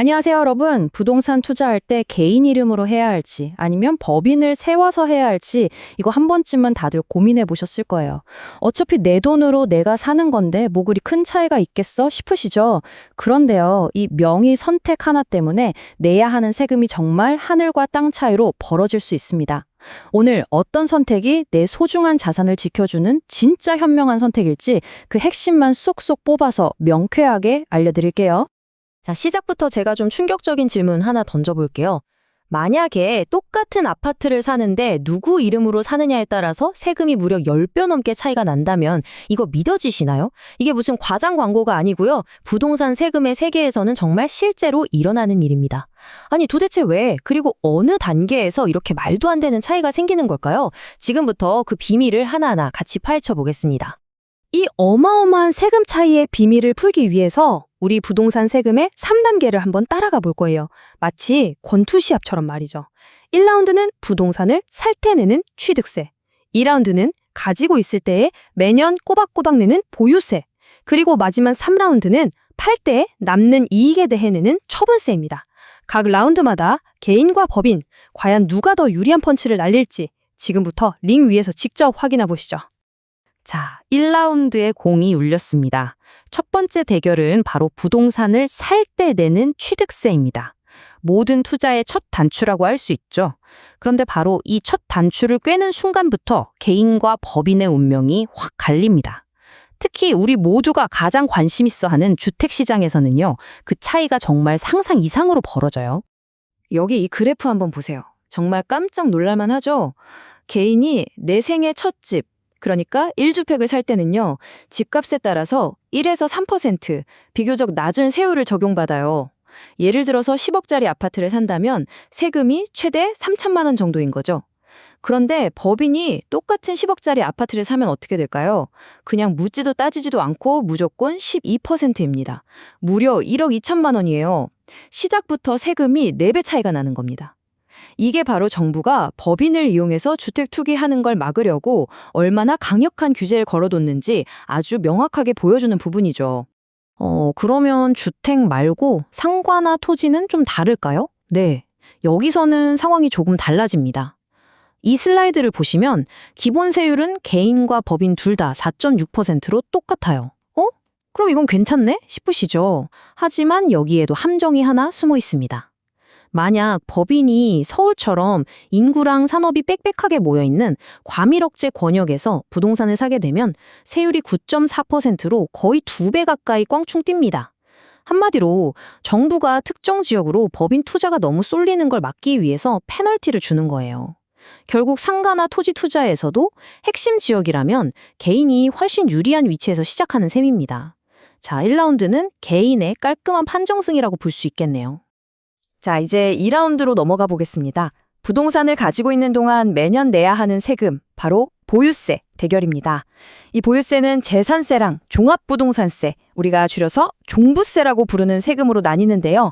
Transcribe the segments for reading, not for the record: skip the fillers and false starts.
안녕하세요, 여러분. 부동산 투자할 때 개인 이름으로 해야 할지 아니면 법인을 세워서 해야 할지 이거 한 번쯤은 다들 고민해 보셨을 거예요. 어차피 내 돈으로 내가 사는 건데 뭐 그리 큰 차이가 있겠어 싶으시죠? 그런데요, 이 명의 선택 하나 때문에 내야 하는 세금이 정말 하늘과 땅 차이로 벌어질 수 있습니다. 오늘 어떤 선택이 내 소중한 자산을 지켜주는 진짜 현명한 선택일지 그 핵심만 쏙쏙 뽑아서 명쾌하게 알려드릴게요. 자, 시작부터 제가 좀 충격적인 질문 하나 던져볼게요. 만약에 똑같은 아파트를 사는데 누구 이름으로 사느냐에 따라서 세금이 무려 10배 넘게 차이가 난다면 이거 믿어지시나요? 이게 무슨 과장 광고가 아니고요. 부동산 세금의 세계에서는 정말 실제로 일어나는 일입니다. 아니 도대체 왜, 그리고 어느 단계에서 이렇게 말도 안 되는 차이가 생기는 걸까요? 지금부터 그 비밀을 하나하나 같이 파헤쳐 보겠습니다. 이 어마어마한 세금 차이의 비밀을 풀기 위해서 우리 부동산 세금의 3단계를 한번 따라가 볼 거예요. 마치 권투 시합처럼 말이죠. 1라운드는 부동산을 살 때 내는 취득세, 2라운드는 가지고 있을 때에 매년 꼬박꼬박 내는 보유세, 그리고 마지막 3라운드는 팔 때 남는 이익에 대해 내는 처분세입니다. 각 라운드마다 개인과 법인, 과연 누가 더 유리한 펀치를 날릴지 지금부터 링 위에서 직접 확인해 보시죠. 자, 1라운드의 공이 울렸습니다. 첫 번째 대결은 바로 부동산을 살 때 내는 취득세입니다. 모든 투자의 첫 단추라고 할 수 있죠. 그런데 바로 이 첫 단추를 꿰는 순간부터 개인과 법인의 운명이 확 갈립니다. 특히 우리 모두가 가장 관심 있어 하는 주택시장에서는요, 그 차이가 정말 상상 이상으로 벌어져요. 여기 이 그래프 한번 보세요. 정말 깜짝 놀랄만 하죠? 개인이 내 생애 첫 집, 그러니까 1주택을 살 때는요, 집값에 따라서 1에서 3% 비교적 낮은 세율을 적용받아요. 예를 들어서 10억짜리 아파트를 산다면 세금이 최대 3천만 원 정도인 거죠. 그런데 법인이 똑같은 10억짜리 아파트를 사면 어떻게 될까요? 그냥 묻지도 따지지도 않고 무조건 12%입니다. 무려 1억 2천만 원이에요. 시작부터 세금이 4배 차이가 나는 겁니다. 이게 바로 정부가 법인을 이용해서 주택 투기하는 걸 막으려고 얼마나 강력한 규제를 걸어뒀는지 아주 명확하게 보여주는 부분이죠. 그러면 주택 말고 상가나 토지는 좀 다를까요? 네, 여기서는 상황이 조금 달라집니다. 이 슬라이드를 보시면 기본 세율은 개인과 법인 둘 다 4.6%로 똑같아요. 그럼 이건 괜찮네? 싶으시죠? 하지만 여기에도 함정이 하나 숨어 있습니다. 만약 법인이 서울처럼 인구랑 산업이 빽빽하게 모여있는 과밀억제 권역에서 부동산을 사게 되면 세율이 9.4%로 거의 2배 가까이 꽝충 뜁니다. 한마디로 정부가 특정 지역으로 법인 투자가 너무 쏠리는 걸 막기 위해서 페널티를 주는 거예요. 결국 상가나 토지 투자에서도 핵심 지역이라면 개인이 훨씬 유리한 위치에서 시작하는 셈입니다. 자, 1라운드는 개인의 깔끔한 판정승이라고 볼 수 있겠네요. 자, 이제 2라운드로 넘어가 보겠습니다. 부동산을 가지고 있는 동안 매년 내야 하는 세금, 바로 보유세 대결입니다. 이 보유세는 재산세랑 종합부동산세, 우리가 줄여서 종부세라고 부르는 세금으로 나뉘는데요.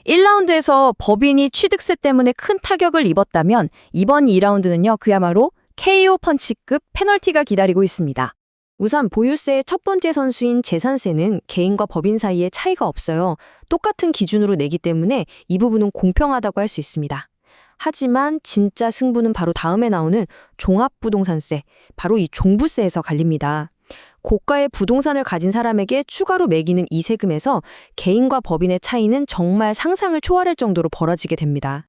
1라운드에서 법인이 취득세 때문에 큰 타격을 입었다면 이번 2라운드는요, 그야말로 KO 펀치급 페널티가 기다리고 있습니다. 우선 보유세의 첫 번째 선수인 재산세는 개인과 법인 사이에 차이가 없어요. 똑같은 기준으로 내기 때문에 이 부분은 공평하다고 할 수 있습니다. 하지만 진짜 승부는 바로 다음에 나오는 종합부동산세, 바로 이 종부세에서 갈립니다. 고가의 부동산을 가진 사람에게 추가로 매기는 이 세금에서 개인과 법인의 차이는 정말 상상을 초월할 정도로 벌어지게 됩니다.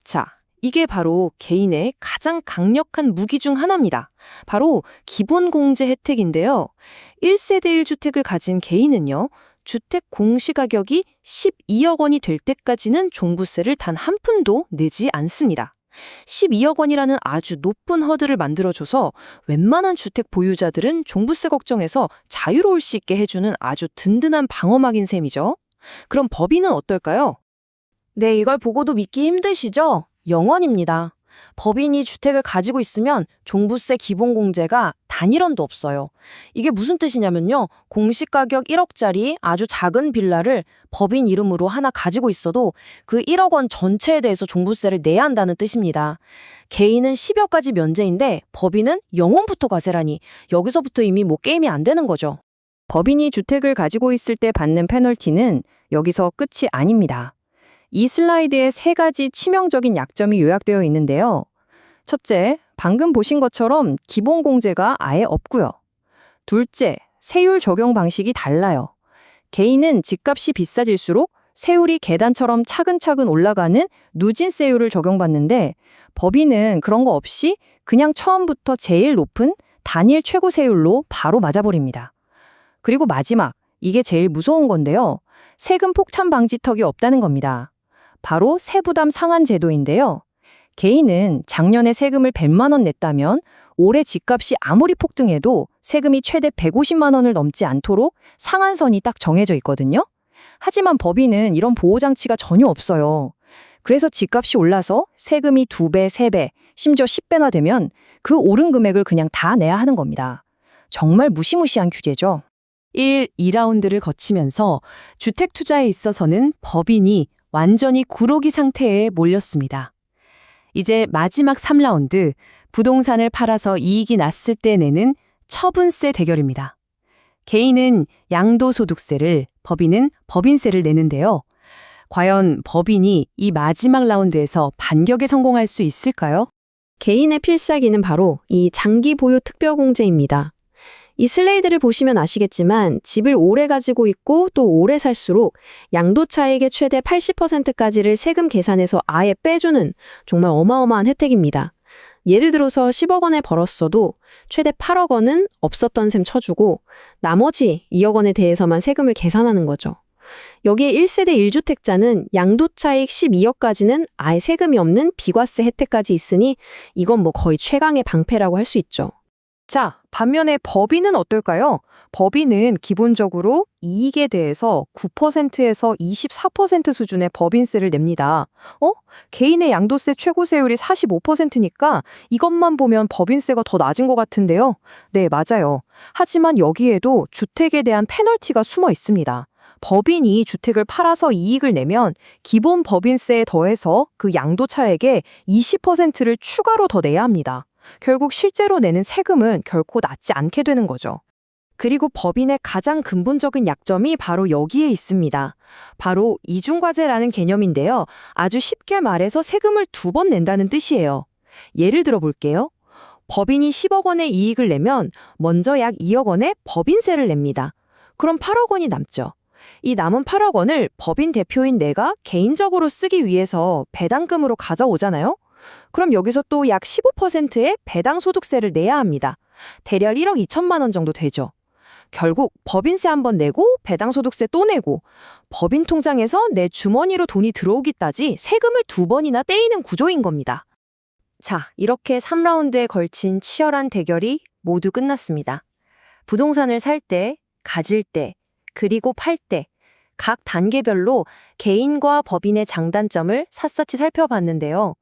자, 이게 바로 개인의 가장 강력한 무기 중 하나입니다. 바로 기본공제 혜택인데요. 1세대 1주택을 가진 개인은요, 주택 공시가격이 12억 원이 될 때까지는 종부세를 단 한 푼도 내지 않습니다. 12억 원이라는 아주 높은 허들을 만들어줘서 웬만한 주택 보유자들은 종부세 걱정에서 자유로울 수 있게 해주는 아주 든든한 방어막인 셈이죠. 그럼 법인은 어떨까요? 네, 이걸 보고도 믿기 힘드시죠? 0원입니다. 법인이 주택을 가지고 있으면 종부세 기본공제가 단일원도 없어요. 이게 무슨 뜻이냐면요, 공시가격 1억짜리 아주 작은 빌라를 법인 이름으로 하나 가지고 있어도 그 1억 원 전체에 대해서 종부세를 내야 한다는 뜻입니다. 개인은 10여까지 면제인데 법인은 0원부터 과세라니 여기서부터 이미 게임이 안 되는 거죠. 법인이 주택을 가지고 있을 때 받는 페널티는 여기서 끝이 아닙니다. 이 슬라이드에 세 가지 치명적인 약점이 요약되어 있는데요. 첫째, 방금 보신 것처럼 기본 공제가 아예 없고요. 둘째, 세율 적용 방식이 달라요. 개인은 집값이 비싸질수록 세율이 계단처럼 차근차근 올라가는 누진세율을 적용받는데 법인은 그런 거 없이 그냥 처음부터 제일 높은 단일 최고 세율로 바로 맞아버립니다. 그리고 마지막, 이게 제일 무서운 건데요. 세금 폭탄 방지턱이 없다는 겁니다. 바로 세부담 상한 제도인데요. 개인은 작년에 세금을 100만 원 냈다면 올해 집값이 아무리 폭등해도 세금이 최대 150만 원을 넘지 않도록 상한선이 딱 정해져 있거든요. 하지만 법인은 이런 보호장치가 전혀 없어요. 그래서 집값이 올라서 세금이 2배, 3배, 심지어 10배나 되면 그 오른 금액을 그냥 다 내야 하는 겁니다. 정말 무시무시한 규제죠. 2라운드를 거치면서 주택 투자에 있어서는 법인이 완전히 구로기 상태에 몰렸습니다. 이제 마지막 3라운드, 부동산을 팔아서 이익이 났을 때 내는 처분세 대결입니다. 개인은 양도소득세를, 법인은 법인세를 내는데요. 과연 법인이 이 마지막 라운드에서 반격에 성공할 수 있을까요? 개인의 필살기는 바로 이 장기 보유 특별공제입니다. 이 슬라이드를 보시면 아시겠지만 집을 오래 가지고 있고 또 오래 살수록 양도차익의 최대 80%까지를 세금 계산에서 아예 빼주는 정말 어마어마한 혜택입니다. 예를 들어서 10억 원을 벌었어도 최대 8억 원은 없었던 셈 쳐주고 나머지 2억 원에 대해서만 세금을 계산하는 거죠. 여기에 1세대 1주택자는 양도차익 12억까지는 아예 세금이 없는 비과세 혜택까지 있으니 이건 뭐 거의 최강의 방패라고 할 수 있죠. 자, 반면에 법인은 어떨까요? 법인은 기본적으로 이익에 대해서 9%에서 24% 수준의 법인세를 냅니다. 개인의 양도세 최고세율이 45%니까 이것만 보면 법인세가 더 낮은 것 같은데요. 네, 맞아요. 하지만 여기에도 주택에 대한 페널티가 숨어 있습니다. 법인이 주택을 팔아서 이익을 내면 기본 법인세에 더해서 그 양도차액의 20%를 추가로 더 내야 합니다. 결국 실제로 내는 세금은 결코 낮지 않게 되는 거죠. 그리고 법인의 가장 근본적인 약점이 바로 여기에 있습니다. 바로 이중과세라는 개념인데요. 아주 쉽게 말해서 세금을 2번 낸다는 뜻이에요. 예를 들어 볼게요. 법인이 10억 원의 이익을 내면 먼저 약 2억 원의 법인세를 냅니다. 그럼 8억 원이 남죠. 이 남은 8억 원을 법인 대표인 내가 개인적으로 쓰기 위해서 배당금으로 가져오잖아요. 그럼 여기서 또 약 15%의 배당 소득세를 내야 합니다. 대략 1억 2천만 원 정도 되죠. 결국 법인세 한 번 내고 배당 소득세 또 내고 법인 통장에서 내 주머니로 돈이 들어오기까지 세금을 2번이나 떼이는 구조인 겁니다. 자, 이렇게 3라운드에 걸친 치열한 대결이 모두 끝났습니다. 부동산을 살 때, 가질 때, 그리고 팔 때 각 단계별로 개인과 법인의 장단점을 샅샅이 살펴봤는데요.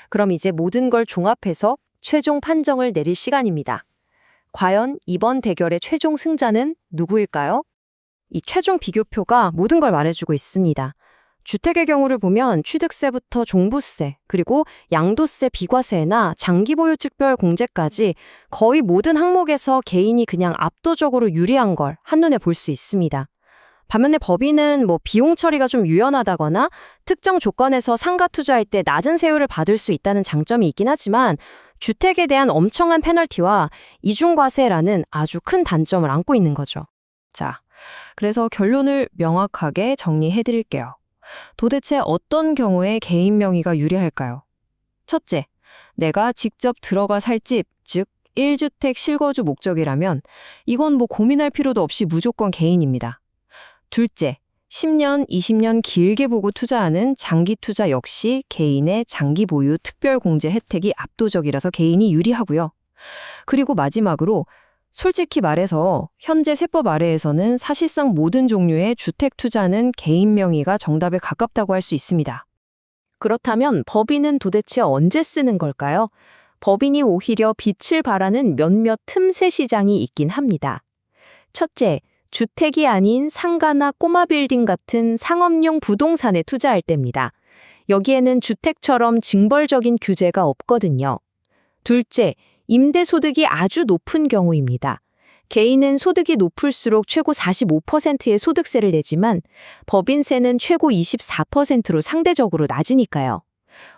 그럼 이제 모든 걸 종합해서 최종 판정을 내릴 시간입니다. 과연 이번 대결의 최종 승자는 누구일까요? 이 최종 비교표가 모든 걸 말해주고 있습니다. 주택의 경우를 보면 취득세부터 종부세, 그리고 양도세 비과세나 장기보유 특별 공제까지 거의 모든 항목에서 개인이 그냥 압도적으로 유리한 걸 한눈에 볼 수 있습니다. 반면에 법인은 비용 처리가 좀 유연하다거나 특정 조건에서 상가 투자할 때 낮은 세율을 받을 수 있다는 장점이 있긴 하지만 주택에 대한 엄청난 페널티와 이중과세라는 아주 큰 단점을 안고 있는 거죠. 자, 그래서 결론을 명확하게 정리해 드릴게요. 도대체 어떤 경우에 개인 명의가 유리할까요? 첫째, 내가 직접 들어가 살 집, 즉 1주택 실거주 목적이라면 이건 고민할 필요도 없이 무조건 개인입니다. 둘째, 10년, 20년 길게 보고 투자하는 장기 투자 역시 개인의 장기 보유 특별 공제 혜택이 압도적이라서 개인이 유리하고요. 그리고 마지막으로 솔직히 말해서 현재 세법 아래에서는 사실상 모든 종류의 주택 투자는 개인 명의가 정답에 가깝다고 할 수 있습니다. 그렇다면 법인은 도대체 언제 쓰는 걸까요? 법인이 오히려 빛을 발하는 몇몇 틈새 시장이 있긴 합니다. 첫째, 주택이 아닌 상가나 꼬마 빌딩 같은 상업용 부동산에 투자할 때입니다. 여기에는 주택처럼 징벌적인 규제가 없거든요. 둘째, 임대소득이 아주 높은 경우입니다. 개인은 소득이 높을수록 최고 45%의 소득세를 내지만 법인세는 최고 24%로 상대적으로 낮으니까요.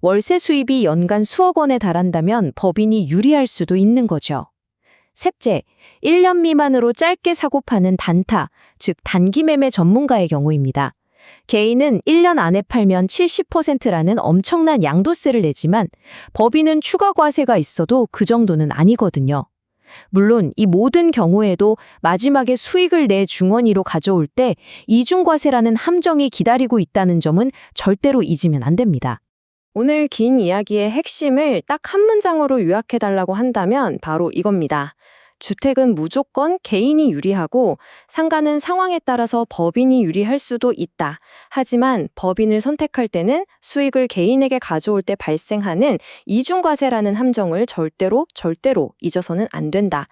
월세 수입이 연간 수억 원에 달한다면 법인이 유리할 수도 있는 거죠. 셋째, 1년 미만으로 짧게 사고 파는 단타, 즉 단기 매매 전문가의 경우입니다. 개인은 1년 안에 팔면 70%라는 엄청난 양도세를 내지만 법인은 추가 과세가 있어도 그 정도는 아니거든요. 물론 이 모든 경우에도 마지막에 수익을 내 중원위로 가져올 때 이중과세라는 함정이 기다리고 있다는 점은 절대로 잊으면 안 됩니다. 오늘 긴 이야기의 핵심을 딱 한 문장으로 요약해달라고 한다면 바로 이겁니다. 주택은 무조건 개인이 유리하고 상가는 상황에 따라서 법인이 유리할 수도 있다. 하지만 법인을 선택할 때는 수익을 개인에게 가져올 때 발생하는 이중과세라는 함정을 절대로 잊어서는 안 된다.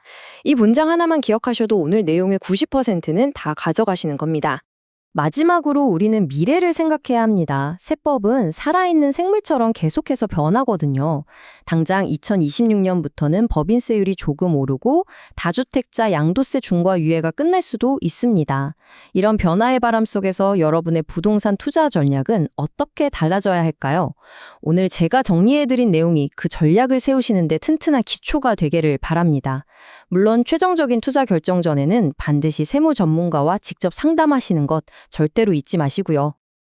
이 문장 하나만 기억하셔도 오늘 내용의 90%는 다 가져가시는 겁니다. 마지막으로 우리는 미래를 생각해야 합니다. 세법은 살아있는 생물처럼 계속해서 변하거든요. 당장 2026년부터는 법인세율이 조금 오르고 다주택자 양도세 중과 유예가 끝날 수도 있습니다. 이런 변화의 바람 속에서 여러분의 부동산 투자 전략은 어떻게 달라져야 할까요? 오늘 제가 정리해드린 내용이 그 전략을 세우시는데 튼튼한 기초가 되기를 바랍니다. 물론 최종적인 투자 결정 전에는 반드시 세무 전문가와 직접 상담하시는 것 절대로 잊지 마시고요.